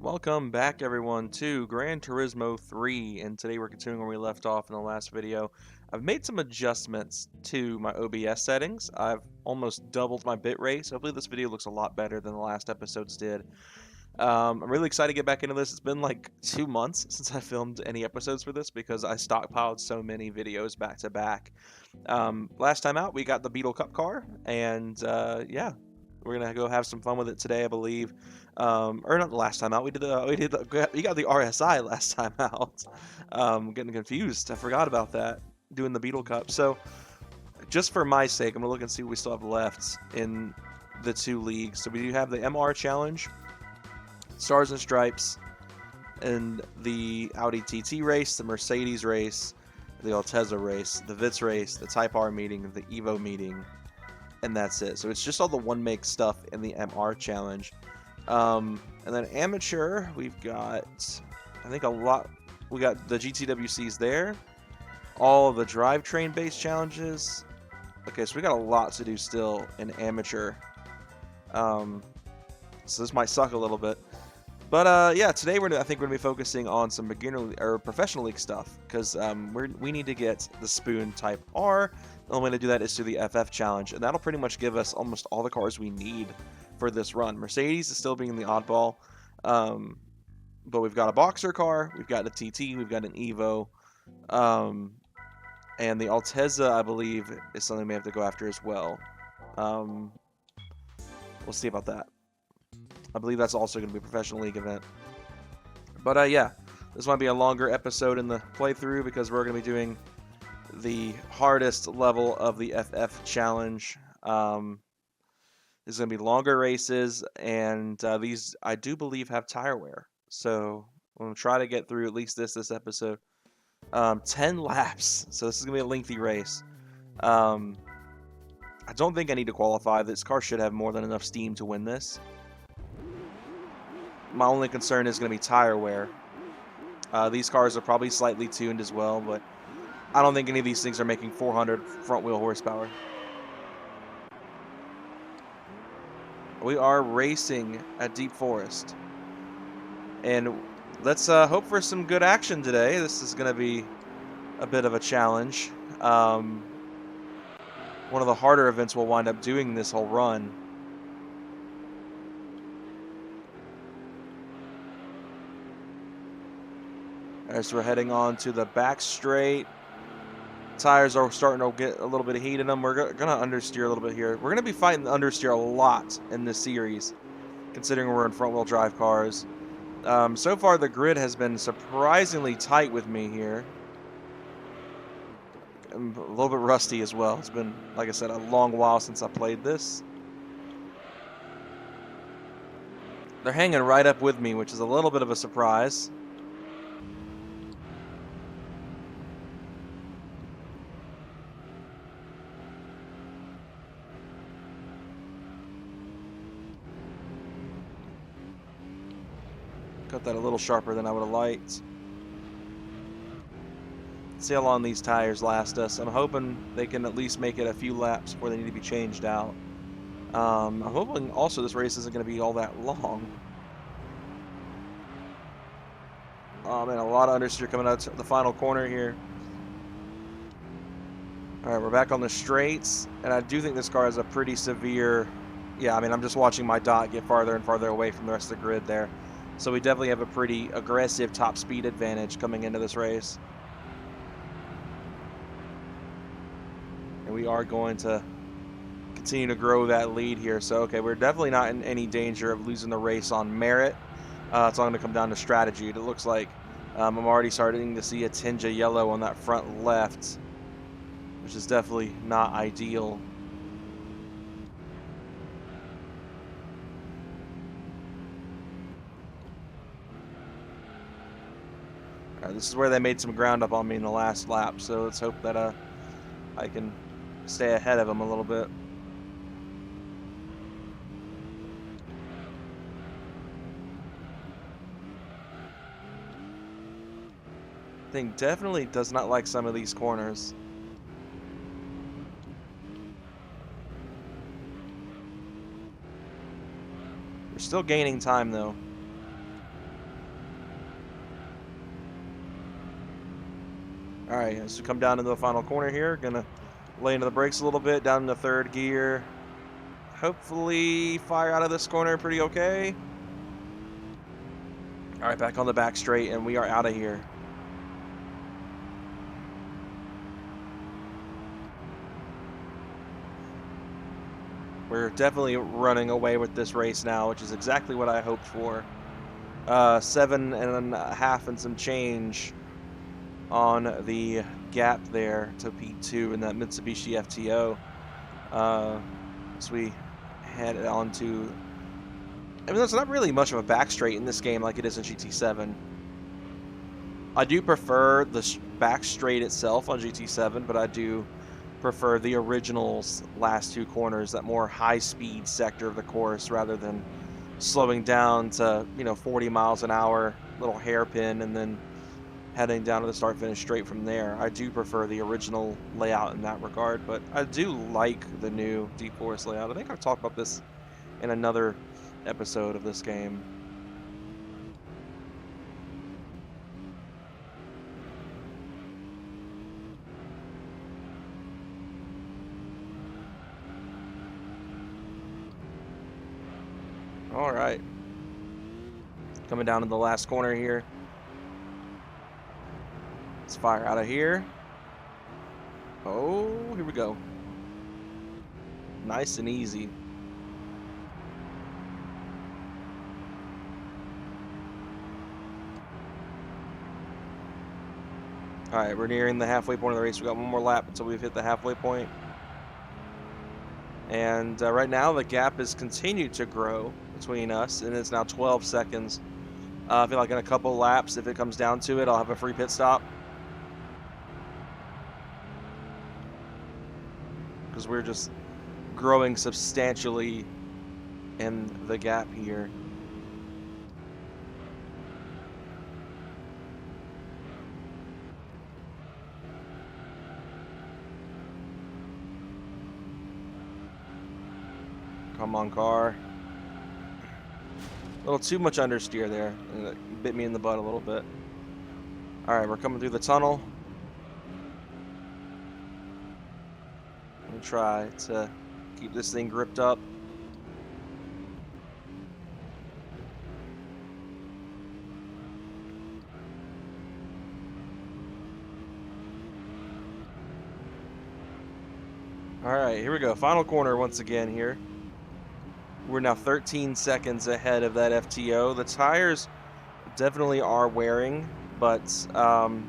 Welcome back everyone to Gran Turismo 3, and today we're continuing where we left off in the last video. I've made some adjustments to my OBS settings. I've almost doubled my bitrate, so hopefully this video looks a lot better than the last episodes did. I'm really excited to get back into this. It's been like 2 months since I filmed any episodes for this because I stockpiled so many videos back to back. Last time out, we got the Beetle Cup car, and yeah. We're gonna go have some fun with it today, I believe. Or not the last time out. We got the RSI last time out. Getting confused. I forgot about that. Doing the Beetle Cup. So, just for my sake, I'm gonna look and see what we still have left in the two leagues. So we do have the MR Challenge, Stars and Stripes, and the Audi TT race, the Mercedes race, the Altezza race, the Vitz race, the Type R meeting, the Evo meeting. And that's it. So it's just all the one-make stuff in the MR challenge. And then amateur, we've got, I think a lot. We got the GTWCs there. All of the drivetrain-based challenges. Okay, so we got a lot to do still in amateur. So this might suck a little bit. But yeah, today I think we're gonna be focusing on some beginner or professional league stuff because we need to get the Spoon Type R. The only way to do that is through the FF challenge, and that'll pretty much give us almost all the cars we need for this run. Mercedes is still being the oddball, but we've got a boxer car, we've got a TT, we've got an Evo, and the Altezza, I believe, is something we have to go after as well. We'll see about that. I believe that's also going to be a professional league event. But yeah, this might be a longer episode in the playthrough because we're going to be doing the hardest level of the FF challenge. There's going to be longer races, and these, I do believe, have tire wear. So I'm going to try to get through at least this episode. 10 laps, so this is going to be a lengthy race. I don't think I need to qualify. This car should have more than enough steam to win this. My only concern is going to be tire wear. These cars are probably slightly tuned as well, but I don't think any of these things are making 400 front wheel horsepower. We are racing at Deep Forest. And let's hope for some good action today. This is going to be a bit of a challenge. One of the harder events we'll wind up doing this whole run. As we're heading on to the back straight. Tires are starting to get a little bit of heat in them. We're going to understeer a little bit here. We're going to be fighting the understeer a lot in this series, considering we're in front-wheel drive cars. So far, the grid has been surprisingly tight with me here. I'm a little bit rusty as well. It's been, like I said, a long while since I played this. They're hanging right up with me, which is a little bit of a surprise. Cut that a little sharper than I would have liked. See how long these tires last us. I'm hoping they can at least make it a few laps before they need to be changed out. I'm hoping also this race isn't going to be all that long. Oh man, a lot of understeer coming out to the final corner here. Alright, we're back on the straights, and I do think this car has a pretty severe... Yeah, I mean, I'm just watching my dot get farther and farther away from the rest of the grid there. So we definitely have a pretty aggressive top speed advantage coming into this race. And we are going to continue to grow that lead here. So, okay, we're definitely not in any danger of losing the race on merit. It's all going to come down to strategy. It looks like I'm already starting to see a tinge of yellow on that front left, which is definitely not ideal. This is where they made some ground up on me in the last lap, so let's hope that I can stay ahead of them a little bit. Thing definitely does not like some of these corners. We're still gaining time though. All right, as we come down into the final corner here, gonna lay into the brakes a little bit, down into third gear. Hopefully fire out of this corner pretty okay. All right, back on the back straight, and we are out of here. We're definitely running away with this race now, which is exactly what I hoped for. 7.5 and some change on the gap there to P2 in that Mitsubishi FTO. As we head on to... I mean, there's not really much of a back straight in this game like it is in GT7. I do prefer the back straight itself on GT7, but I do prefer the original's last two corners, that more high-speed sector of the course, rather than slowing down to, 40 miles an hour, little hairpin, and then heading down to the start-finish straight from there. I do prefer the original layout in that regard, but I do like the new Deep Forest layout. I think I've talked about this in another episode of this game. All right, coming down to the last corner here. Let's fire out of here. Oh, here we go. Nice and easy. All right, we're nearing the halfway point of the race. We got one more lap until we've hit the halfway point. And right now, the gap has continued to grow between us, and it's now 12 seconds. I feel like in a couple laps, if it comes down to it, I'll have a free pit stop. Because we're just growing substantially in the gap here. Come on, car. A little too much understeer there. It bit me in the butt a little bit. All right, we're coming through the tunnel. I'm gonna try to keep this thing gripped up. All right, here we go. Final corner once again here. We're now 13 seconds ahead of that FTO. The tires definitely are wearing, but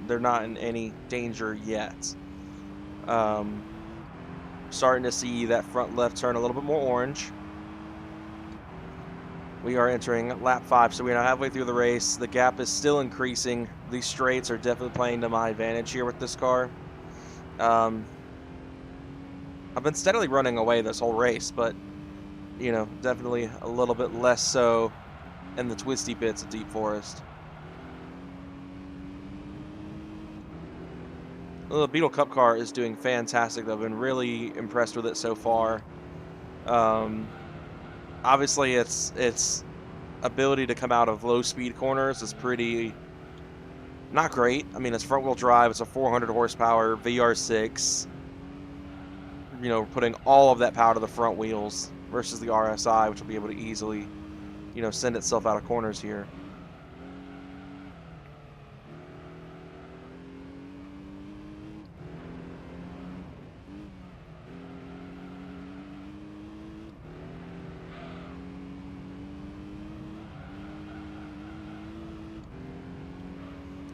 they're not in any danger yet. Starting to see that front left turn a little bit more orange. We are entering lap 5, so we're now halfway through the race. The gap is still increasing. These straights are definitely playing to my advantage here with this car. I've been steadily running away this whole race, but definitely a little bit less so in the twisty bits of Deep Forest. The Beetle Cup car is doing fantastic, though. I've been really impressed with it so far. Obviously, its ability to come out of low-speed corners is pretty not great. I mean, it's front-wheel drive. It's a 400 horsepower VR6. Putting all of that power to the front wheels versus the RSI, which will be able to easily, send itself out of corners here.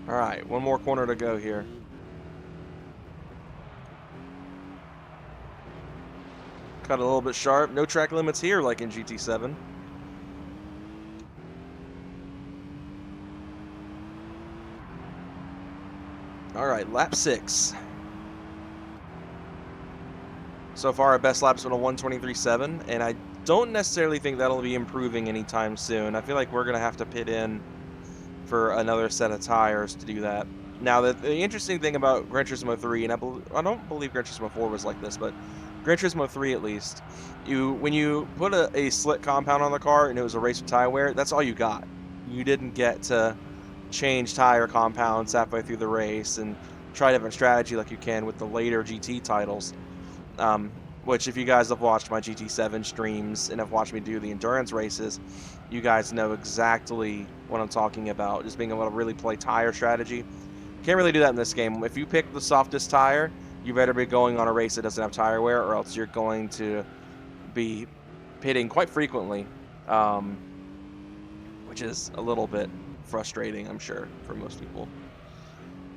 All right, one more corner to go here. Cut a little bit sharp. No track limits here like in GT7. All right, lap 6. So far, our best lap's been a 1:23.7, and I don't necessarily think that'll be improving anytime soon. I feel like we're going to have to pit in for another set of tires to do that. Now, the interesting thing about Gran Turismo 3, and I don't believe Gran Turismo 4 was like this, but Gran Turismo 3 at least, when you put a slick compound on the car and it was a race with tire wear, that's all you got. You didn't get to change tire compounds halfway through the race and try a different strategy like you can with the later GT titles. Which, if you guys have watched my GT7 streams and have watched me do the endurance races, you guys know exactly what I'm talking about. Just being able to really play tire strategy. Can't really do that in this game. If you pick the softest tire, you better be going on a race that doesn't have tire wear, or else you're going to be pitting quite frequently, which is a little bit frustrating, I'm sure, for most people.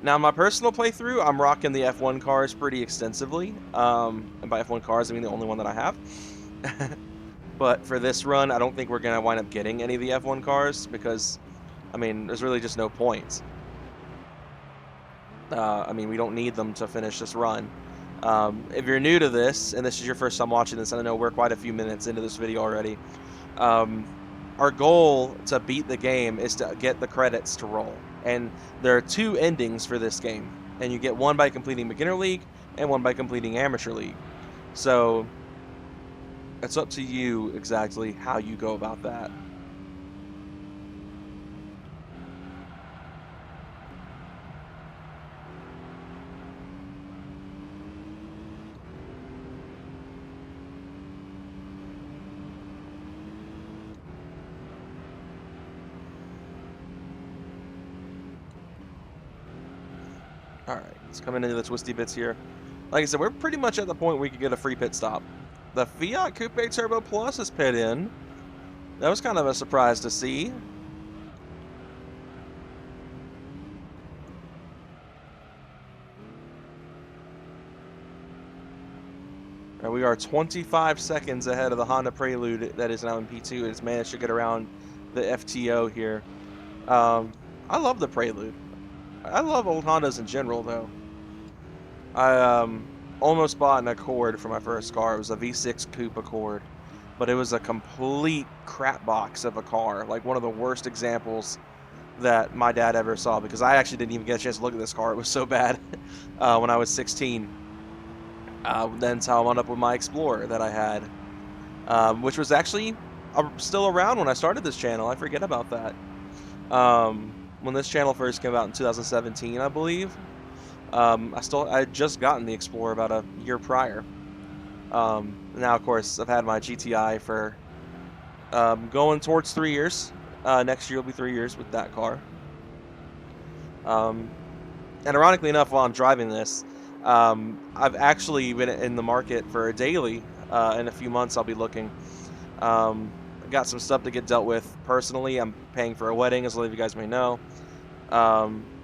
Now, my personal playthrough, I'm rocking the F1 cars pretty extensively. And by F1 cars, I mean the only one that I have. But for this run, I don't think we're going to wind up getting any of the F1 cars because, I mean, there's really just no point. I mean, we don't need them to finish this run. If you're new to this, and this is your first time watching this, and I know we're quite a few minutes into this video already, our goal to beat the game is to get the credits to roll. And there are 2 endings for this game, and you get one by completing Beginner League and one by completing Amateur League. So it's up to you exactly how you go about that. Alright, let's come into the twisty bits here. Like I said, we're pretty much at the point where we could get a free pit stop. The Fiat Coupe Turbo Plus is pit in. That was kind of a surprise to see. And we are 25 seconds ahead of the Honda Prelude that is now in P2. It's managed to get around the FTO here. I love the Prelude. I love old Hondas in general, though. I almost bought an Accord for my first car. It was a V6 Coupe Accord, but it was a complete crap box of a car. Like one of the worst examples that my dad ever saw, because I actually didn't even get a chance to look at this car. It was so bad when I was 16. That's how I wound up with my Explorer that I had, which was actually still around when I started this channel. I forget about that. When this channel first came out in 2017, I believe, I had just gotten the Explorer about a year prior. Now, of course, I've had my GTI for going towards 3 years. Next year will be 3 years with that car. And ironically enough, while I'm driving this, I've actually been in the market for a daily. In a few months, I'll be looking. I've got some stuff to get dealt with personally. I'm paying for a wedding, as a lot of you guys may know.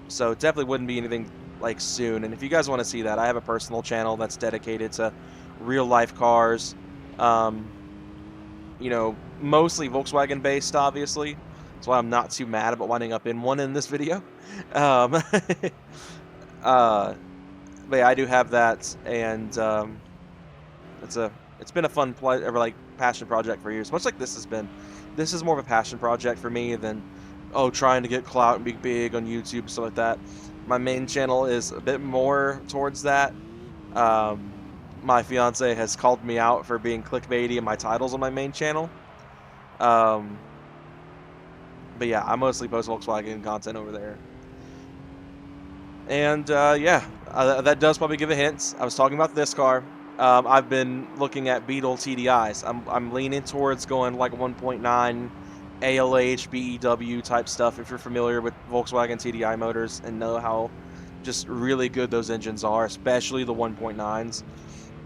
So definitely wouldn't be anything like soon. And if you guys want to see that, I have a personal channel that's dedicated to real life cars. You know, mostly Volkswagen based, obviously. That's why I'm not too mad about winding up in one in this video. But yeah, I do have that, and it's been a fun passion project for years. Much like this has been. This is more of a passion project for me than trying to get clout and be big on YouTube, stuff like that. My main channel is a bit more towards that. My fiance has called me out for being clickbaity in my titles on my main channel. But yeah, I mostly post Volkswagen content over there. And yeah, that does probably give a hint. I was talking about this car. I've been looking at Beetle TDIs. I'm leaning towards going like 1.9 ALH, BEW type stuff, if you're familiar with Volkswagen TDI motors and know how just really good those engines are, especially the 1.9s.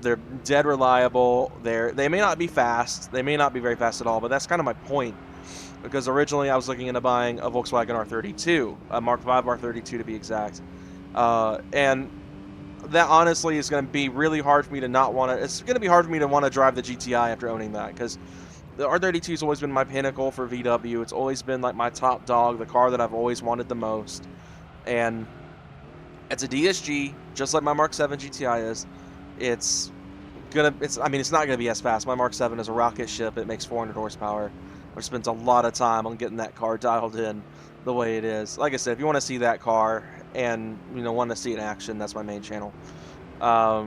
They're dead reliable. They may not be fast. They may not be very fast at all, but that's kind of my point. Because originally I was looking into buying a Volkswagen R32, a Mark V R32 to be exact. And that honestly is going to be really hard for me to not want to... It's going to be hard for me to want to drive the GTI after owning that, because the R32 has always been my pinnacle for VW. It's always been like my top dog, the car that I've always wanted the most. And it's a DSG, just like my Mark 7 GTI is. It's not gonna be as fast. My Mark 7 is a rocket ship. It makes 400 horsepower, which spends a lot of time on getting that car dialed in the way it is. Like I said, if you want to see that car and want to see it in action, that's my main channel. But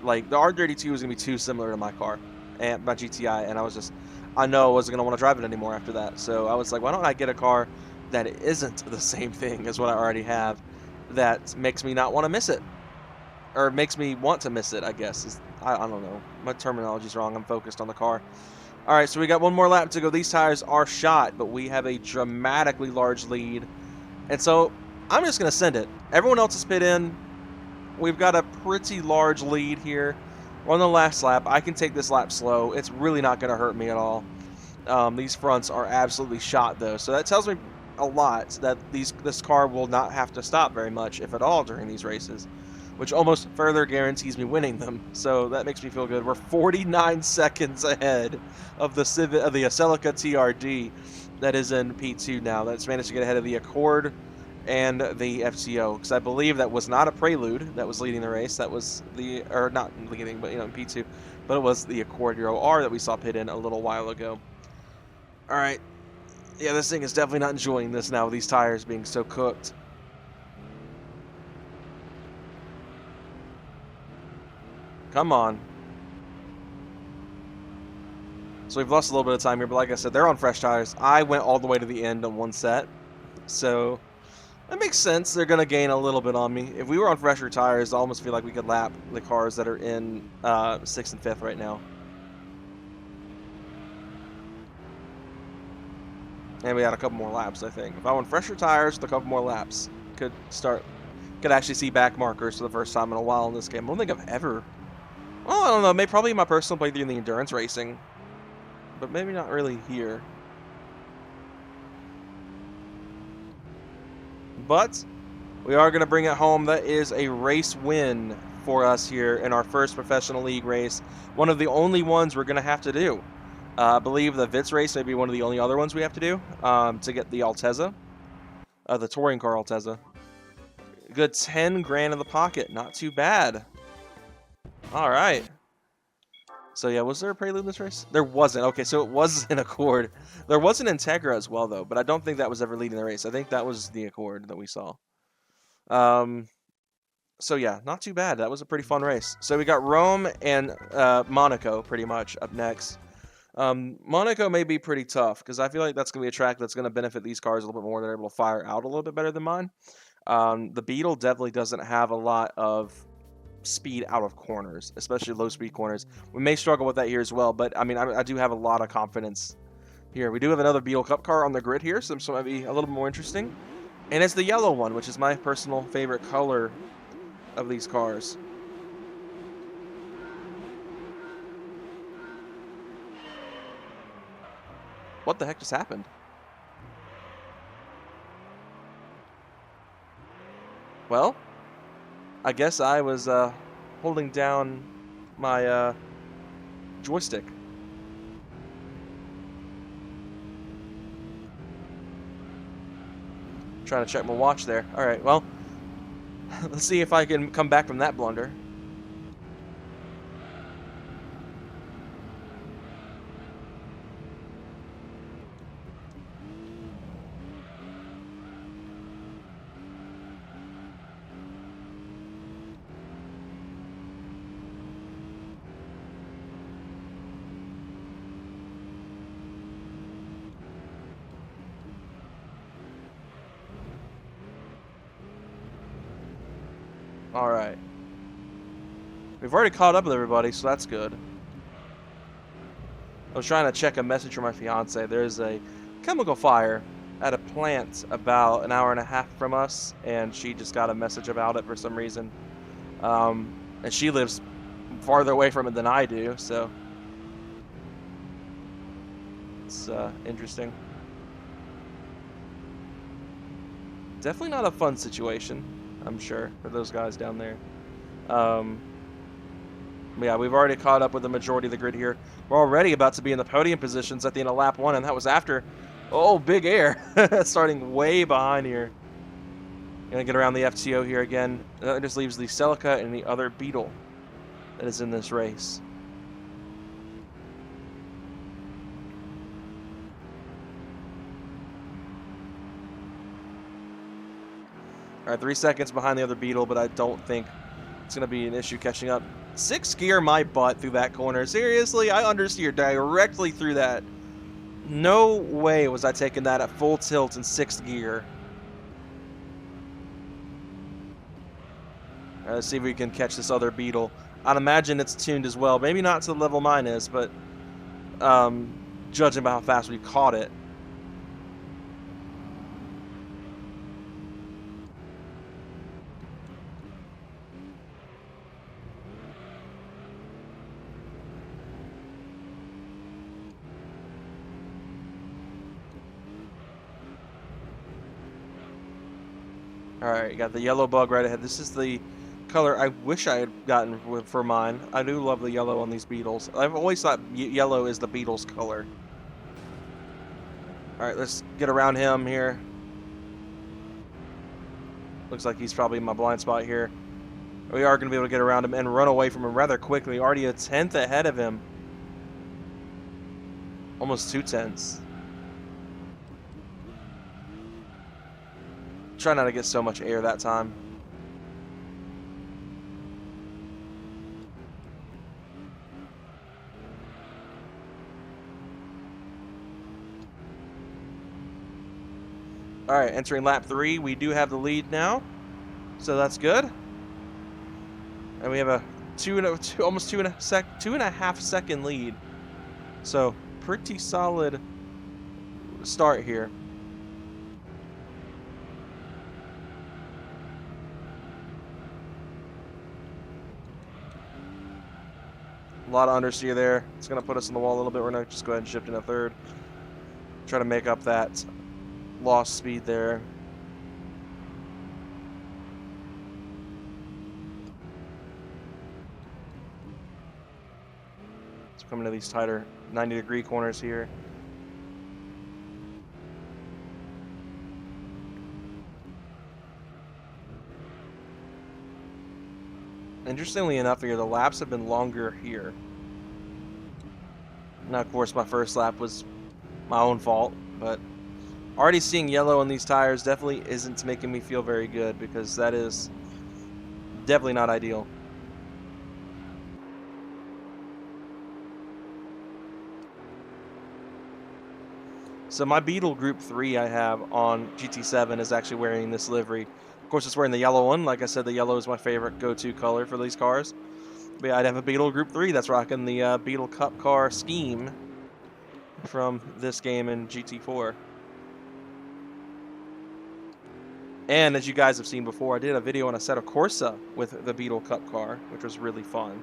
like the R32 is gonna be too similar to my car and my GTI, and I know I wasn't gonna want to drive it anymore after that. So I was like, why don't I get a car that isn't the same thing as what I already have? that makes me not want to miss it. Or makes me want to miss it, I guess. I don't know. My terminology's wrong. I'm focused on the car. All right, so we got one more lap to go. These tires are shot, but we have a dramatically large lead. And so I'm just going to send it. Everyone else is pit in. We've got a pretty large lead here. We're on the last lap. I can take this lap slow. It's really not going to hurt me at all. These fronts are absolutely shot, though. So that tells me a lot that this car will not have to stop very much, if at all, during these races, which almost further guarantees me winning them. So that makes me feel good. We're 49 seconds ahead of the Celica TRD that is in P2 now. That's managed to get ahead of the Accord and the FTO, because I believe that was not a Prelude that was leading the race. That was the, or not leading, but in P2, but it was the Accord Euro R that we saw pit in a little while ago. All right, yeah, this thing is definitely not enjoying this now with these tires being so cooked. Come on. So we've lost a little bit of time here, but like I said, they're on fresh tires. I went all the way to the end on one set, so that makes sense. They're going to gain a little bit on me. If we were on fresher tires, I almost feel like we could lap the cars that are in 6th and 5th right now. And we had a couple more laps, I think. If I went fresher tires with a couple more laps, could actually see back markers for the first time in a while in this game. I don't think I've ever... Well, I don't know. Maybe probably my personal playthrough in the endurance racing, but maybe not really here. But we are going to bring it home. That is a race win for us here in our first professional league race. One of the only ones we're going to have to do. I believe the Vitz race may be one of the only other ones we have to do to get the Altezza, the touring car Altezza. Good 10 grand in the pocket. Not too bad. All right. So yeah, was there a Prelude in this race? There wasn't. Okay, so it was an Accord. There was an Integra as well, though, but I don't think that was ever leading the race. I think that was the Accord that we saw. So yeah, not too bad. That was a pretty fun race. So we got Rome and Monaco pretty much up next. Monaco may be pretty tough because I feel like that's going to be a track that's going to benefit these cars a little bit more. They're able to fire out a little bit better than mine. The Beetle definitely doesn't have a lot of speed out of corners, especially low speed corners. We may struggle with that here as well, but I mean, I do have a lot of confidence here. We do have another Beetle Cup car on the grid here, so this might be a little bit more interesting. And it's the yellow one, which is my personal favorite color of these cars. What the heck just happened? Well, I guess I was holding down my joystick. Trying to check my watch there. All right, well, let's see if I can come back from that blunder. All right. We've already caught up with everybody, so that's good. I was trying to check a message from my fiance. There's a chemical fire at a plant about an hour and a half from us, and she just got a message about it for some reason. And she lives farther away from it than I do, so it's interesting. Definitely not a fun situation, I'm sure, for those guys down there. Yeah, we've already caught up with the majority of the grid here. We're already about to be in the podium positions at the end of lap 1, and that was after, oh, big air. Starting way behind here. Gonna get around the FTO here again. That just leaves the Celica and the other Beetle that is in this race. All right, 3 seconds behind the other Beetle, but I don't think it's going to be an issue catching up. 6th gear my butt through that corner. Seriously, I understeered directly through that. No way was I taking that at full tilt in 6th gear. Let's see if we can catch this other beetle. I'd imagine it's tuned as well. Maybe not to the level mine is, but judging by how fast we caught it. Alright, got the yellow bug right ahead. This is the color I wish I had gotten for mine. I do love the yellow on these beetles. I've always thought yellow is the beetle's color. Alright, let's get around him here. Looks like he's probably in my blind spot here. We are going to be able to get around him and run away from him rather quickly. Already a tenth ahead of him. Almost 2/10. Try not to get so much air that time. Alright, entering lap 3. We do have the lead now. So that's good. And we have a almost 2.5 second lead. So pretty solid start here. A lot of understeer there. It's going to put us in the wall a little bit. We're going to just go ahead and shift in a third. Try to make up that lost speed there. So coming to these tighter 90-degree corners here. Interestingly enough here, the laps have been longer here. Now, of course, my first lap was my own fault, but already seeing yellow on these tires definitely isn't making me feel very good, because that is definitely not ideal. So my Beetle Group 3 I have on GT7 is actually wearing this livery. Of course, it's wearing the yellow one. Like I said, the yellow is my favorite go-to color for these cars. But yeah, I'd have a Beetle Group 3 that's rocking the Beetle Cup car scheme from this game in GT4. And as you guys have seen before, I did a video on Assetto Corsa with the Beetle Cup car, which was really fun.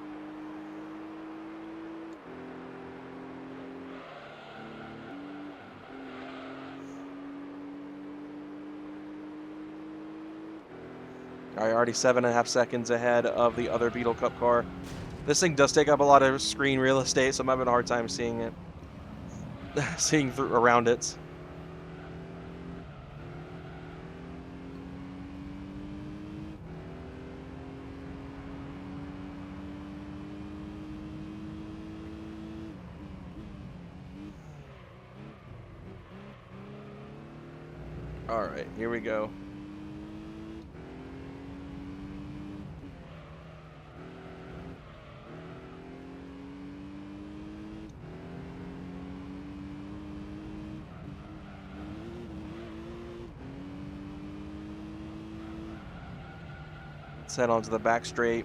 Alright, already 7.5 seconds ahead of the other Beetle Cup car. This thing does take up a lot of screen real estate, so I'm having a hard time seeing it. Seeing through around it. Alright, here we go. Let's head onto the back straight.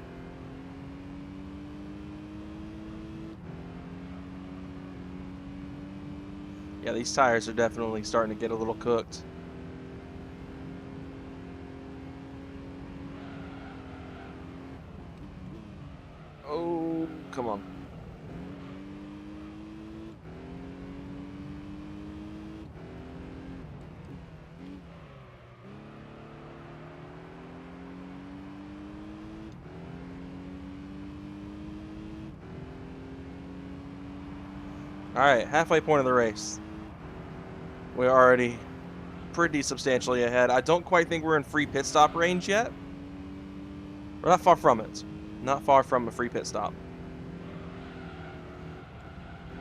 Yeah, these tires are definitely starting to get a little cooked. Oh, come on. Alright, halfway point of the race. We're already pretty substantially ahead. I don't quite think we're in free pit stop range yet. We're not far from it. Not far from a free pit stop.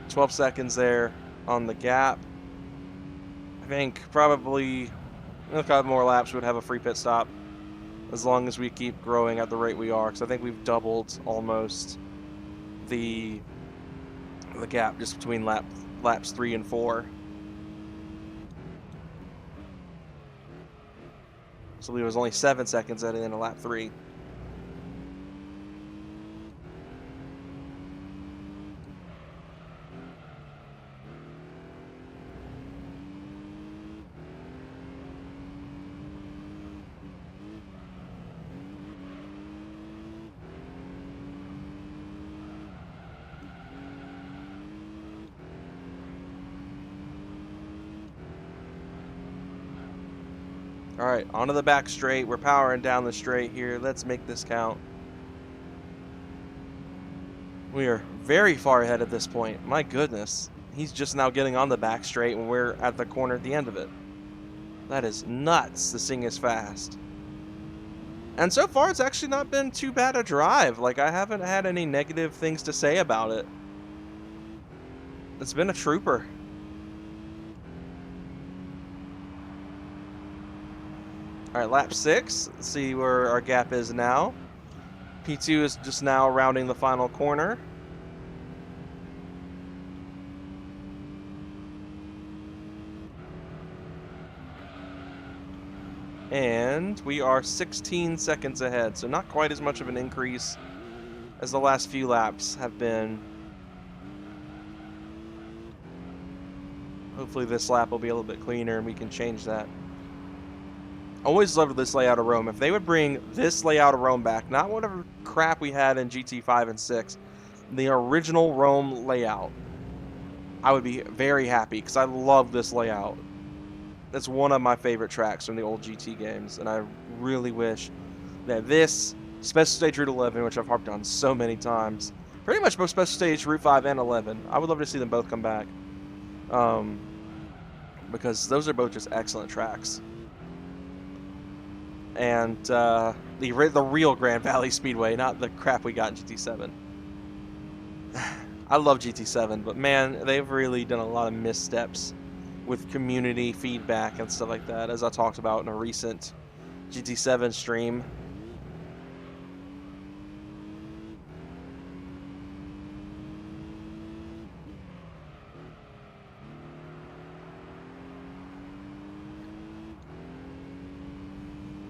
12 seconds there on the gap. I think probably a couple more laps would have a free pit stop, as long as we keep growing at the rate we are. Because I think we've doubled almost the gap just between laps 3 and 4. So it was only 7 seconds at the end of lap 3. All right, onto the back straight. We're powering down the straight here. Let's make this count. We are very far ahead at this point. My goodness. He's just now getting on the back straight when we're at the corner at the end of it. That is nuts. This thing is fast. And so far, it's actually not been too bad a drive. Like, I haven't had any negative things to say about it. It's been a trooper. All right, lap 6. Let's see where our gap is now. P2 is just now rounding the final corner. And we are 16 seconds ahead, so not quite as much of an increase as the last few laps have been. Hopefully this lap will be a little bit cleaner and we can change that. Always loved this layout of Rome. If they would bring this layout of Rome back, not whatever crap we had in GT5 and 6, the original Rome layout, I would be very happy because I love this layout. It's one of my favorite tracks from the old GT games, and I really wish that this Special Stage Route 11, which I've harped on so many times, pretty much both Special Stage Route 5 and 11, I would love to see them both come back, because those are both just excellent tracks. And the real Grand Valley Speedway, not the crap we got in GT7. I love GT7, but man, they've really done a lot of missteps with community feedback and stuff like that, as I talked about in a recent GT7 stream.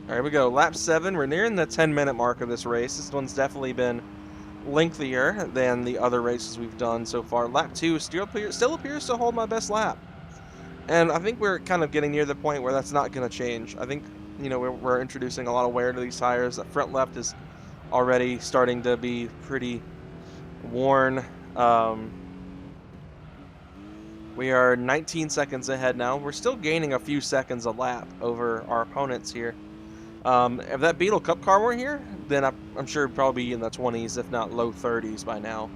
All right, here we go. Lap 7. We're nearing the 10-minute mark of this race. This one's definitely been lengthier than the other races we've done so far. Lap 2 still appears to hold my best lap. And I think we're kind of getting near the point where that's not going to change. I think, you know, we're introducing a lot of wear to these tires. The front left is already starting to be pretty worn. We are 19 seconds ahead now. We're still gaining a few seconds a lap over our opponents here. If that Beetle Cup car weren't here, then I'm sure it'd probably be in the 20s, if not low 30s by now.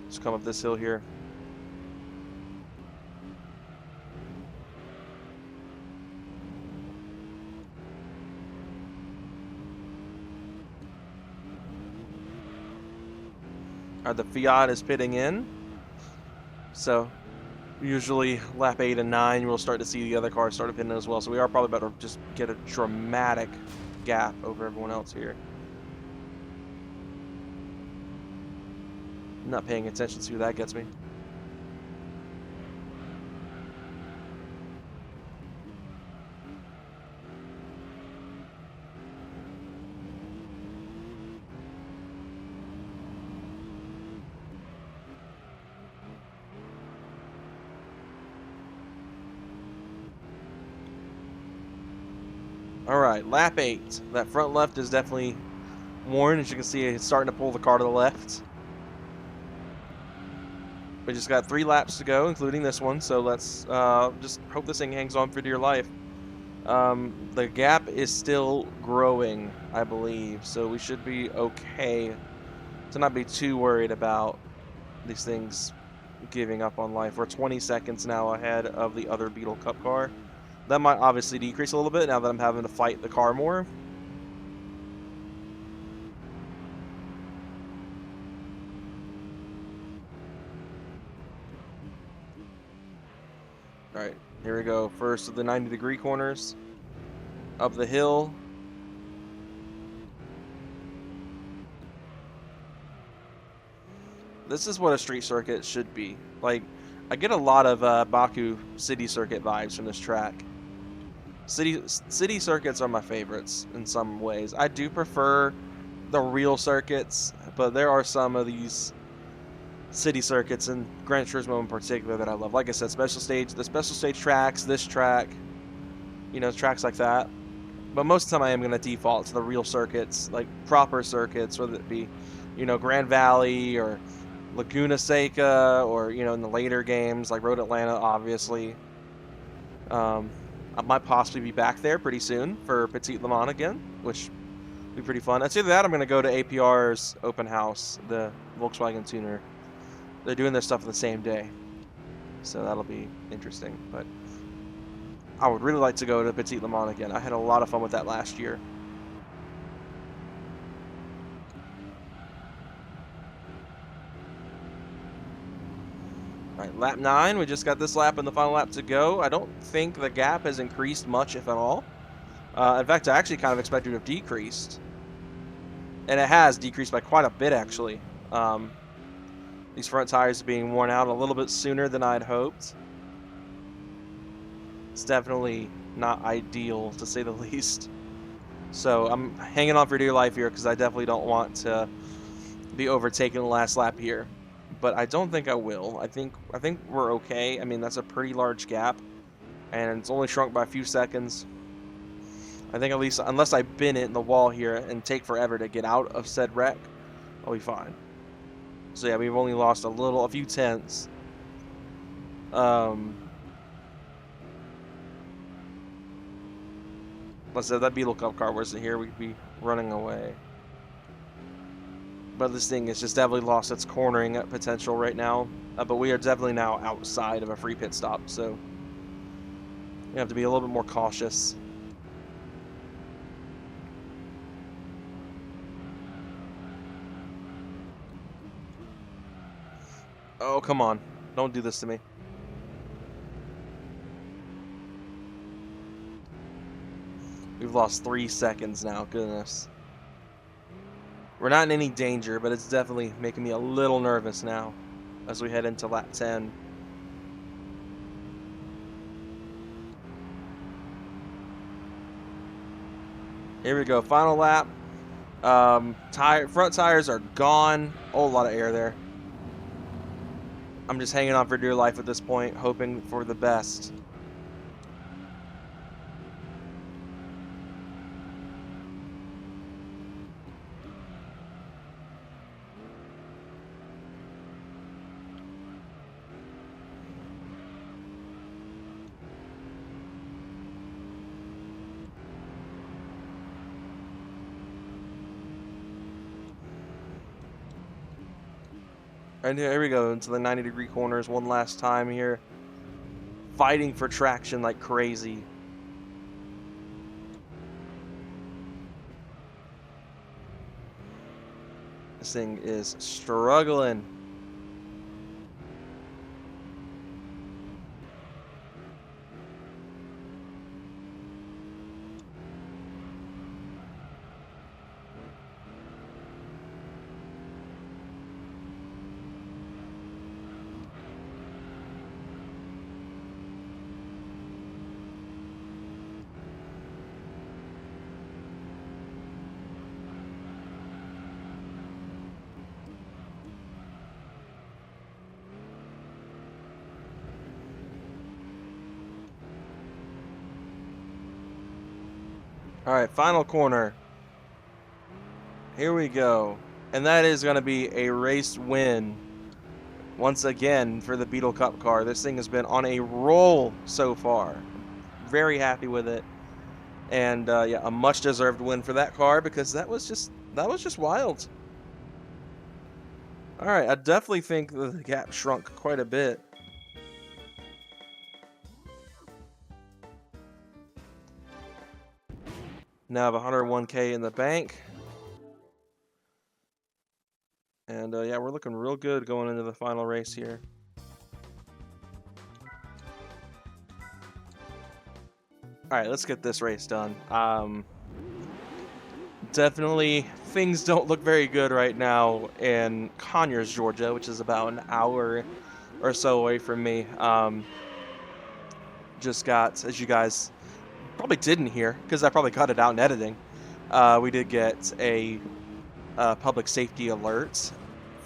Just come up this hill here. The Fiat is pitting in, so usually lap 8 and 9 we'll start to see the other cars start to pit in as well, so we are probably about to just get a dramatic gap over everyone else here. I'm not paying attention to who that gets me. Alright, lap 8. That front left is definitely worn. As you can see, it's starting to pull the car to the left. We just got 3 laps to go, including this one, so let's just hope this thing hangs on for dear life. The gap is still growing, I believe, so we should be okay to not be too worried about these things giving up on life. We're 20 seconds now ahead of the other Beetle Cup car. That might obviously decrease a little bit now that I'm having to fight the car more. Alright, here we go. First of the 90-degree corners. Up the hill. This is what a street circuit should be. Like, I get a lot of Baku city circuit vibes from this track. City circuits are my favorites in some ways. I do prefer the real circuits, but there are some of these city circuits, and Gran Turismo in particular, that I love. Like I said, the special stage tracks, this track, you know, tracks like that. But most of the time I am going to default to the real circuits, like proper circuits, whether it be, you know, Grand Valley or Laguna Seca, or, you know, in the later games, like Road Atlanta, obviously. I might possibly be back there pretty soon for Petit Le Mans again, which will be pretty fun. It's either that or I'm going to go to APR's open house, the Volkswagen tuner. They're doing their stuff on the same day, so that'll be interesting. But I would really like to go to Petit Le Mans again. I had a lot of fun with that last year. All right, lap 9. We just got this lap and the final lap to go. I don't think the gap has increased much, if at all. In fact, I actually kind of expected it to have decreased. And it has decreased by quite a bit, actually. These front tires being worn out a little bit sooner than I'd hoped. It's definitely not ideal, to say the least. So I'm hanging on for dear life here because I definitely don't want to be overtaken the last lap here. But I don't think I will. I think we're okay. I mean, that's a pretty large gap, and it's only shrunk by a few seconds. I think at least, unless I bin it in the wall here and take forever to get out of said wreck, I'll be fine. So yeah, we've only lost a few tenths. Let's say if that Beetle Cup car wasn't here, we'd be running away. But this thing has just definitely lost its cornering potential right now. But we are definitely now outside of a free pit stop, so we have to be a little bit more cautious. Oh, come on. Don't do this to me. We've lost 3 seconds now. Goodness. We're not in any danger, but it's definitely making me a little nervous now as we head into lap 10. Here we go. Final lap. Front tires are gone. Oh, a lot of air there. I'm just hanging on for dear life at this point, hoping for the best. And here we go into the 90-degree corners one last time here. Fighting for traction like crazy. This thing is struggling. All right, final corner. Here we go. And that is going to be a race win once again for the Beetle Cup car. This thing has been on a roll so far. Very happy with it. And yeah, a much deserved win for that car because that was just wild. All right, I definitely think the gap shrunk quite a bit. Now I have 101K in the bank. And yeah, we're looking real good going into the final race here. Alright, let's get this race done. Definitely, things don't look very good right now in Conyers, Georgia, which is about an hour or so away from me. Just got, as you guys probably didn't hear, because I probably cut it out in editing, we did get a public safety alert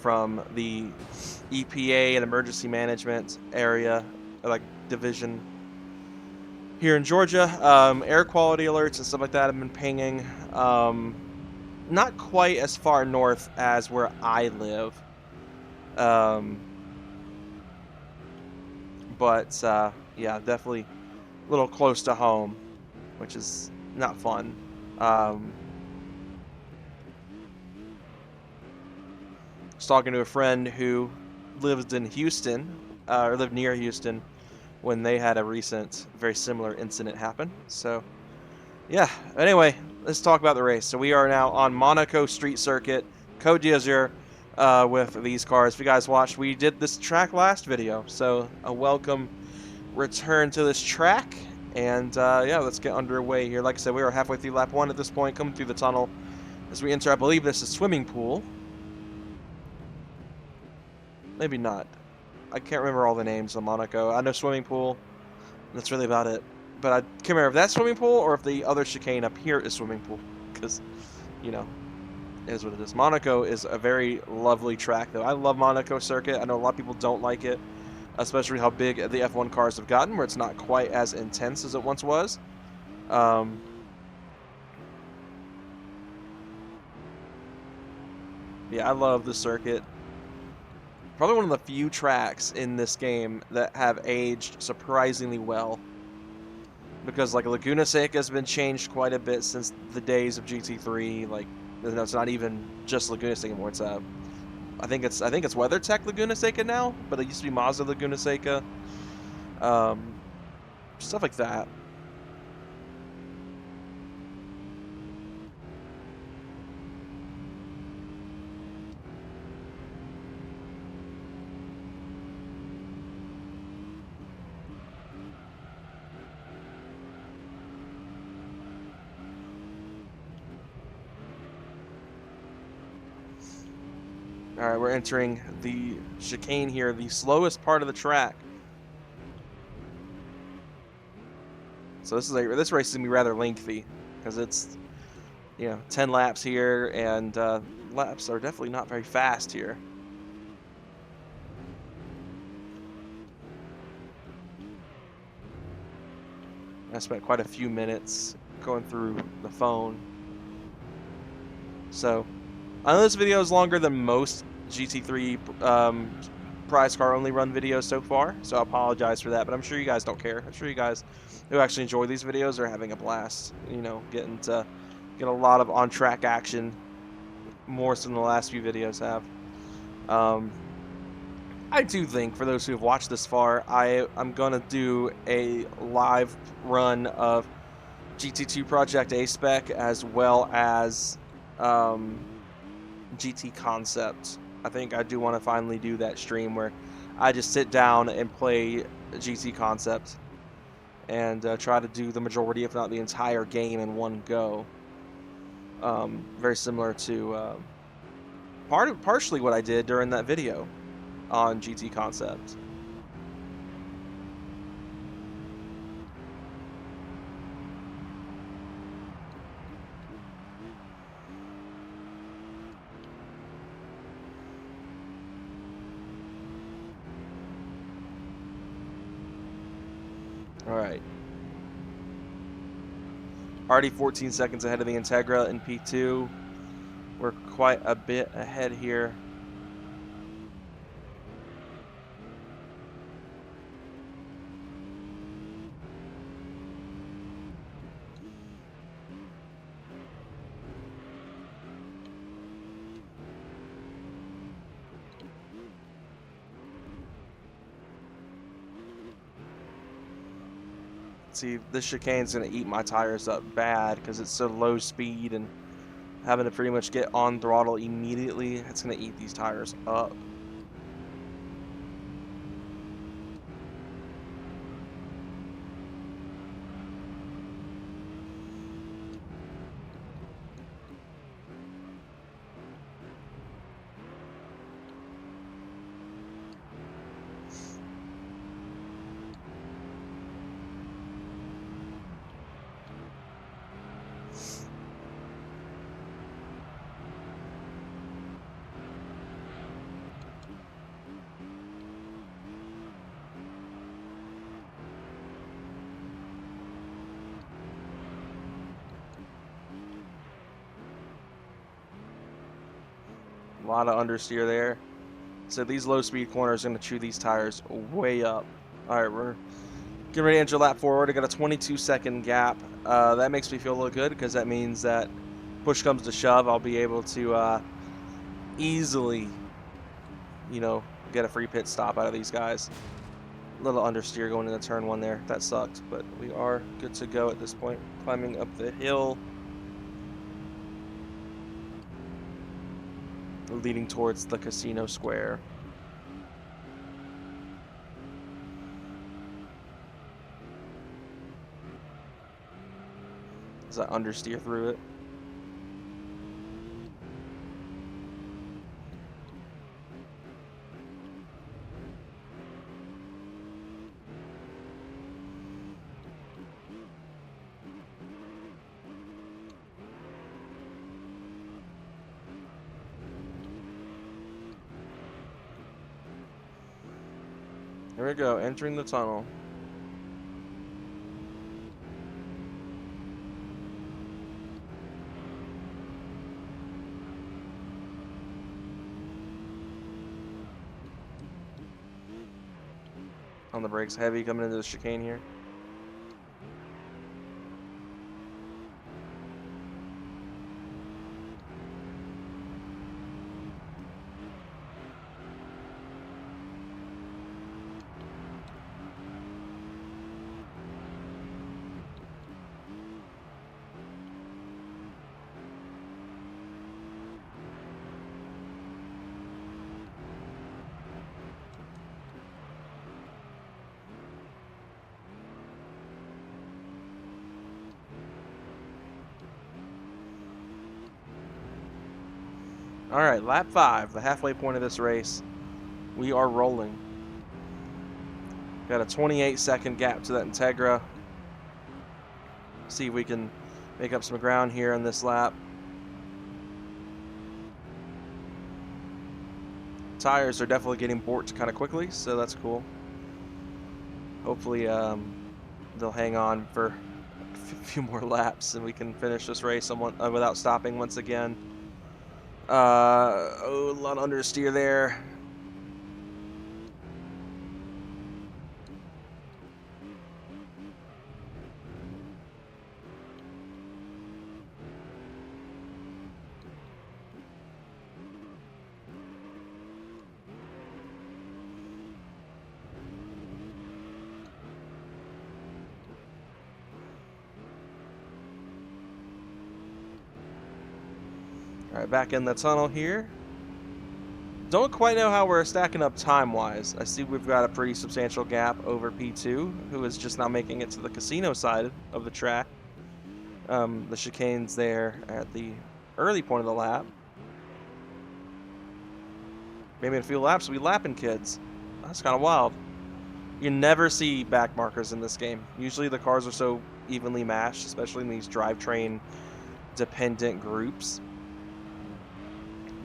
from the EPA and emergency management area, like division. here in Georgia. Air quality alerts and stuff like that have been pinging. Not quite as far north as where I live. But yeah, definitely a little close to home, which is not fun. Was talking to a friend who lived in Houston, or lived near Houston, when they had a recent, very similar incident happen. So, yeah. Anyway, let's talk about the race. So we are now on Monaco Street Circuit, Code d'Azur, with these cars. If you guys watched, we did this track last video. So a welcome return to this track. And yeah, let's get underway here. Like I said, we are halfway through lap 1 at this point, coming through the tunnel. As we enter, I believe this is swimming pool. Maybe not. I can't remember all the names of Monaco. I know swimming pool. That's really about it. But I can't remember if that's swimming pool or if the other chicane up here is swimming pool. Because, you know, it is what it is. Monaco is a very lovely track, though. I love Monaco Circuit. I know a lot of people don't like it, especially how big the F1 cars have gotten, where it's not quite as intense as it once was. Yeah, I love the circuit. Probably one of the few tracks in this game that have aged surprisingly well. Because, like, Laguna Seca has been changed quite a bit since the days of GT3. Like, you know, it's not even just Laguna Seca anymore. It's I think it's WeatherTech Laguna Seca now, but it used to be Mazda Laguna Seca. Stuff like that. All right, we're entering the chicane here, the slowest part of the track. So this race is gonna be rather lengthy because it's, you know, 10 laps here, and laps are definitely not very fast here. I spent quite a few minutes going through the phone. So I know this video is longer than most GT3 prize car only run videos so far, so I apologize for that, but I'm sure you guys don't care. I'm sure you guys who actually enjoy these videos are having a blast, you know, getting a lot of on-track action, more so than the last few videos have. I do think, for those who have watched this far, I'm gonna do a live run of GT2 Project A-Spec as well as GT Concept. I think I do want to finally do that stream where I just sit down and play GT Concept and try to do the majority, if not the entire game, in one go. Very similar to partially what I did during that video on GT Concept. All right. Already 14 seconds ahead of the Integra in P2. We're quite a bit ahead here. See, this chicane's going to eat my tires up bad because it's so low speed, and having to pretty much get on throttle immediately, it's going to eat these tires up. lot of understeer there. So these low-speed corners are going to chew these tires way up. All right, we're getting ready to enter lap forward. I got a 22-second gap. That makes me feel a little good because that means that push comes to shove, I'll be able to easily, you know, get a free pit stop out of these guys. A little understeer going into turn 1 there. That sucked, but we are good to go at this point. Climbing up the hill, leading towards the casino square. As I understeer through it. Here we go, entering the tunnel. On the brakes, heavy coming into the chicane here. All right, lap 5, the halfway point of this race. We are rolling. Got a 28-second gap to that Integra. See if we can make up some ground here in this lap. Tires are definitely getting borked kind of quickly, so that's cool. Hopefully they'll hang on for a few more laps and we can finish this race without stopping once again. Oh, a lot of understeer there. All right, back in the tunnel here. Don't quite know how we're stacking up time-wise. I see we've got a pretty substantial gap over P2, who is just now making it to the casino side of the track. The chicane's there at the early point of the lap. Maybe in a few laps we'll be lapping kids. That's kind of wild. You never see back markers in this game. Usually the cars are so evenly matched, especially in these drivetrain-dependent groups.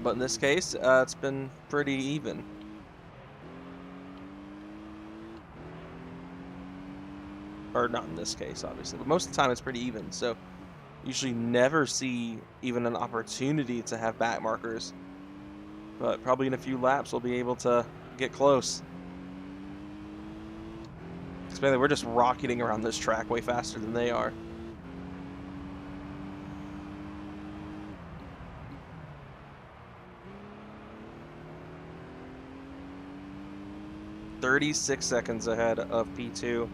But in this case, it's been pretty even. Or not in this case, obviously, but most of the time it's pretty even. So usually never see even an opportunity to have back markers. But probably in a few laps we'll be able to get close. Especially we're just rocketing around this track way faster than they are. .36 seconds ahead of P2.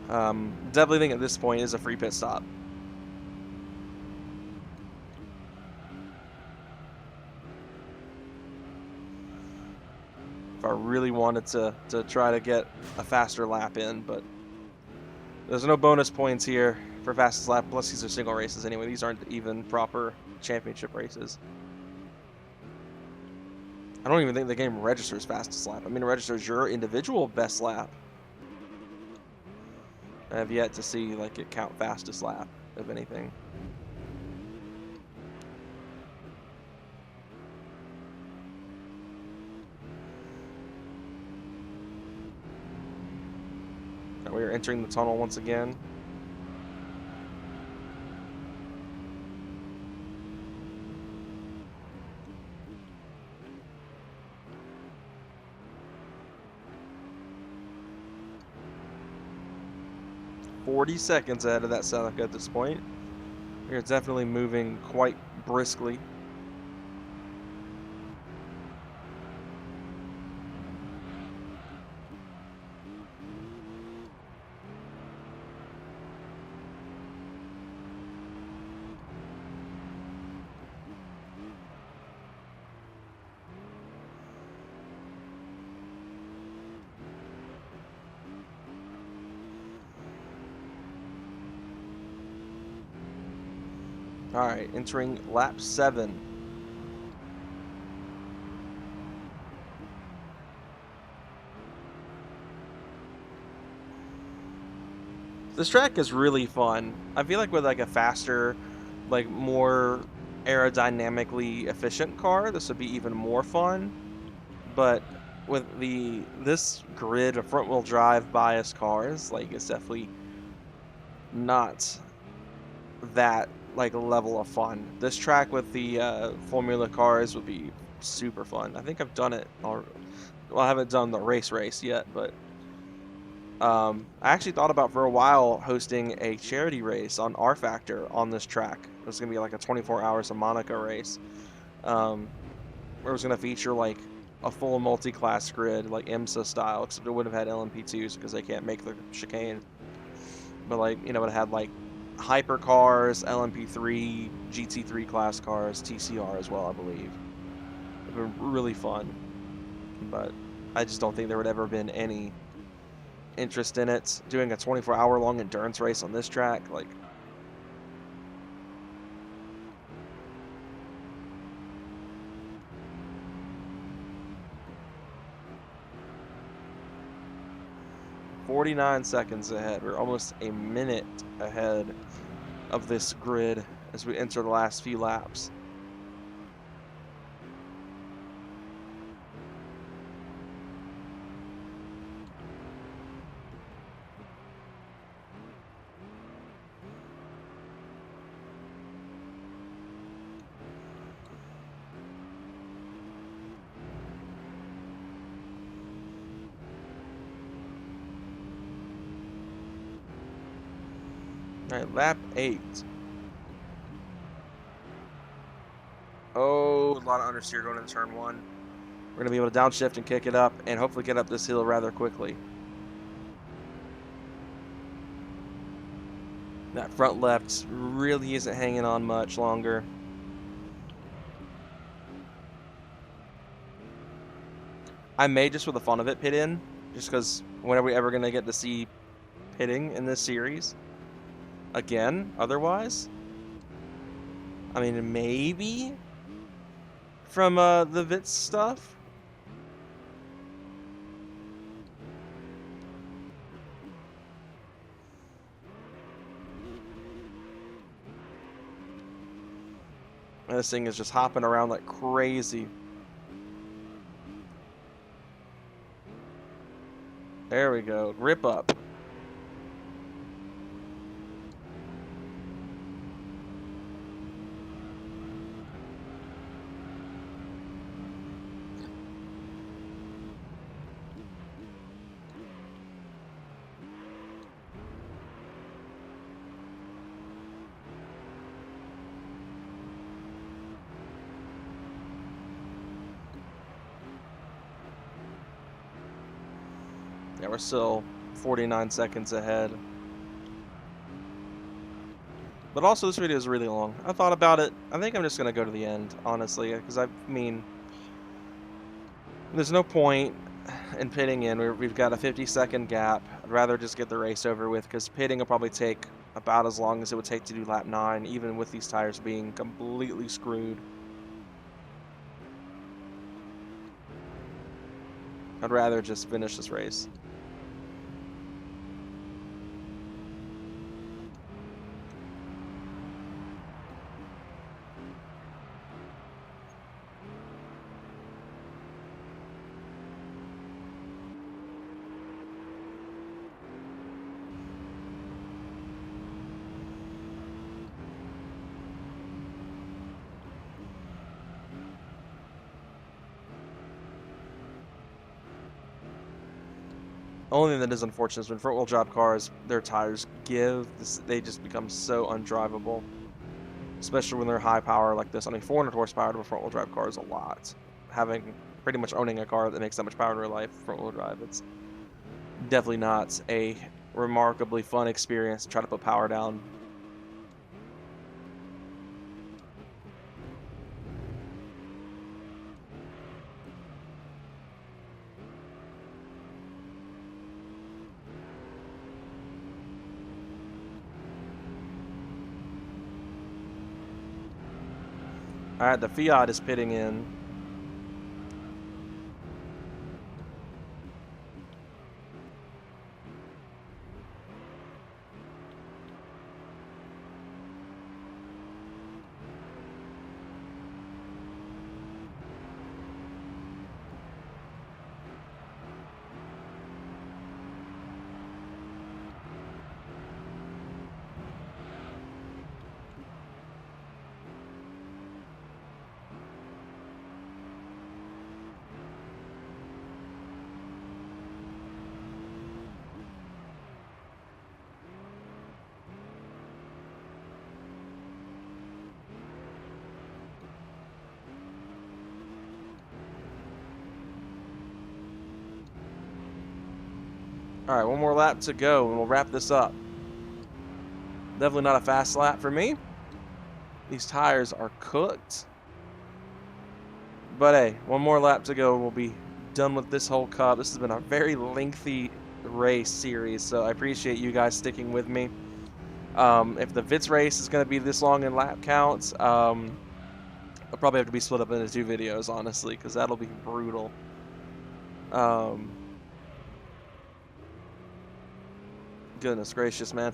Definitely think at this point is a free pit stop. If I really wanted to try to get a faster lap in, but there's no bonus points here for fastest lap, plus these are single races anyway. These aren't even proper championship races. I don't even think the game registers fastest lap. I mean, it registers your individual best lap. I have yet to see like it count fastest lap, if anything. Now we are entering the tunnel once again. 40 seconds ahead of that Seneca at this point. We're definitely moving quite briskly. All right, entering lap 7. This track is really fun. I feel like with like a faster, like more aerodynamically efficient car, this would be even more fun. But with this grid of front wheel drive biased cars, like it's definitely not that like level of fun. This track with the Formula cars would be super fun. I think I've done it, or well, I haven't done the race yet, but I actually thought about for a while hosting a charity race on R Factor on this track. It was gonna be like a 24 hours of Monaco race, where it was gonna feature like a full multi-class grid, like IMSA style, except it would have had LMP2s because they can't make the chicane. But like, you know, it had like hypercars, LMP3, GT3 class cars, TCR as well, I believe. It'd been really fun, but I just don't think there would ever been any interest in it. Doing a 24-hour long endurance race on this track, like, "49 seconds ahead." We're almost a minute ahead of this grid as we enter the last few laps. All right, lap 8. Oh, a lot of understeer going into turn 1. We're going to be able to downshift and kick it up and hopefully get up this hill rather quickly. That front left really isn't hanging on much longer. I may just for the fun of it pit in, just because when are we ever going to get to see pitting in this series? Again, otherwise? I mean, maybe from the Vitz stuff? And this thing is just hopping around like crazy. There we go. Grip up. Yeah, we're still 49 seconds ahead. But also, this video is really long. I thought about it. I think I'm just going to go to the end, honestly, because I mean, there's no point in pitting in. We've got a 50-second gap. I'd rather just get the race over with, because pitting will probably take about as long as it would take to do lap 9, even with these tires being completely screwed. I'd rather just finish this race. Only thing that is unfortunate is when front-wheel drive cars, their tires give, they just become so undrivable. Especially when they're high power like this. I mean, 400 horsepower to a front-wheel drive car is a lot. Having pretty much owning a car that makes that much power in real life, front-wheel drive, it's definitely not a remarkably fun experience to try to put power down. Alright, the Fiat is pitting in. Alright, one more lap to go and we'll wrap this up. Definitely not a fast lap for me. These tires are cooked. But hey, one more lap to go and we'll be done with this whole cup. This has been a very lengthy race series, so I appreciate you guys sticking with me. If the Vits race is going to be this long in lap counts, I'll probably have to be split up into 2 videos, honestly, because that'll be brutal. Goodness gracious, man.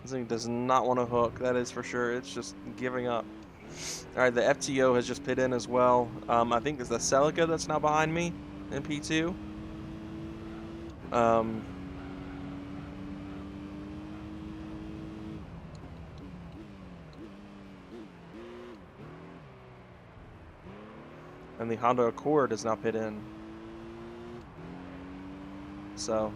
This thing does not want to hook, that is for sure. It's just giving up. Alright, the FTO has just pit in as well. I think it's the Celica that's now behind me in P2. And the Honda Accord is now pit in. So,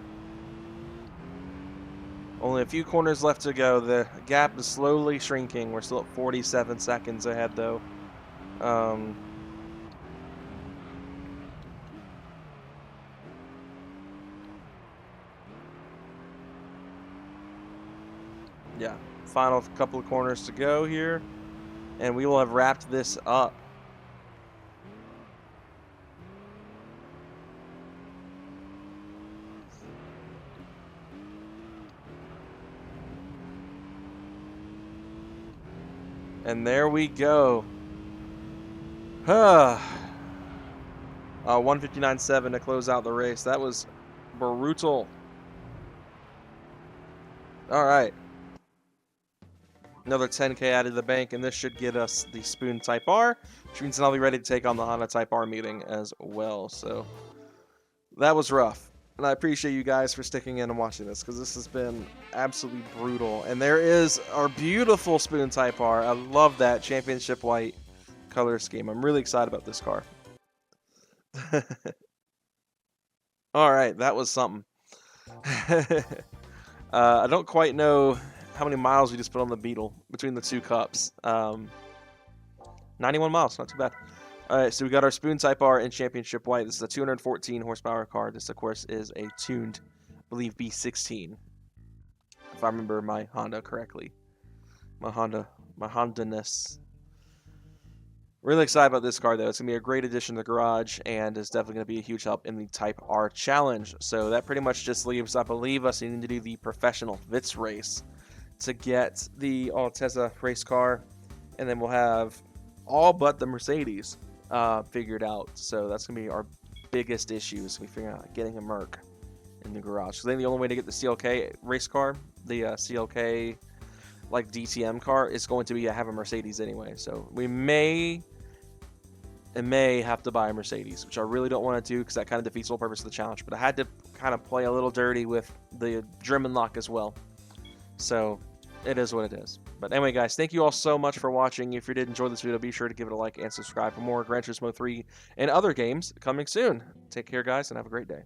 only a few corners left to go. The gap is slowly shrinking. We're still at 47 seconds ahead, though. Yeah, final couple of corners to go here, and we will have wrapped this up. And there we go. 159.7 to close out the race. That was brutal. All right. Another 10K added to the bank, and this should get us the Spoon Type R, which means I'll be ready to take on the Honda Type R meeting as well. So that was rough. And I appreciate you guys for sticking in and watching this, because this has been absolutely brutal. And there is our beautiful Spoon Type R. I love that championship white color scheme. I'm really excited about this car. All right, that was something. I don't quite know how many miles we just put on the Beetle between the 2 cups. 91 miles, not too bad. All right, so we got our Spoon Type R in Championship White. This is a 214 horsepower car. This, of course, is a tuned, I believe, B16, if I remember my Honda correctly. My Honda-ness. Really excited about this car, though. It's going to be a great addition to the garage, and it's definitely going to be a huge help in the Type R challenge. So that pretty much just leaves, I believe, us needing to do the professional Vits race to get the Altezza race car, and then we'll have all but the Mercedes figured out. So that's gonna be our biggest issue, is we figure out getting a Merc in the garage. So then the only way to get the CLK race car, the CLK like DTM car is going to be have a Mercedes anyway. So we may have to buy a Mercedes, which I really don't want to do because that kind of defeats the whole purpose of the challenge. But I had to kind of play a little dirty with the German lock as well. So it is what it is. But anyway, guys, thank you all so much for watching. If you did enjoy this video, be sure to give it a like and subscribe for more Gran Turismo 3 and other games coming soon. Take care, guys, and have a great day.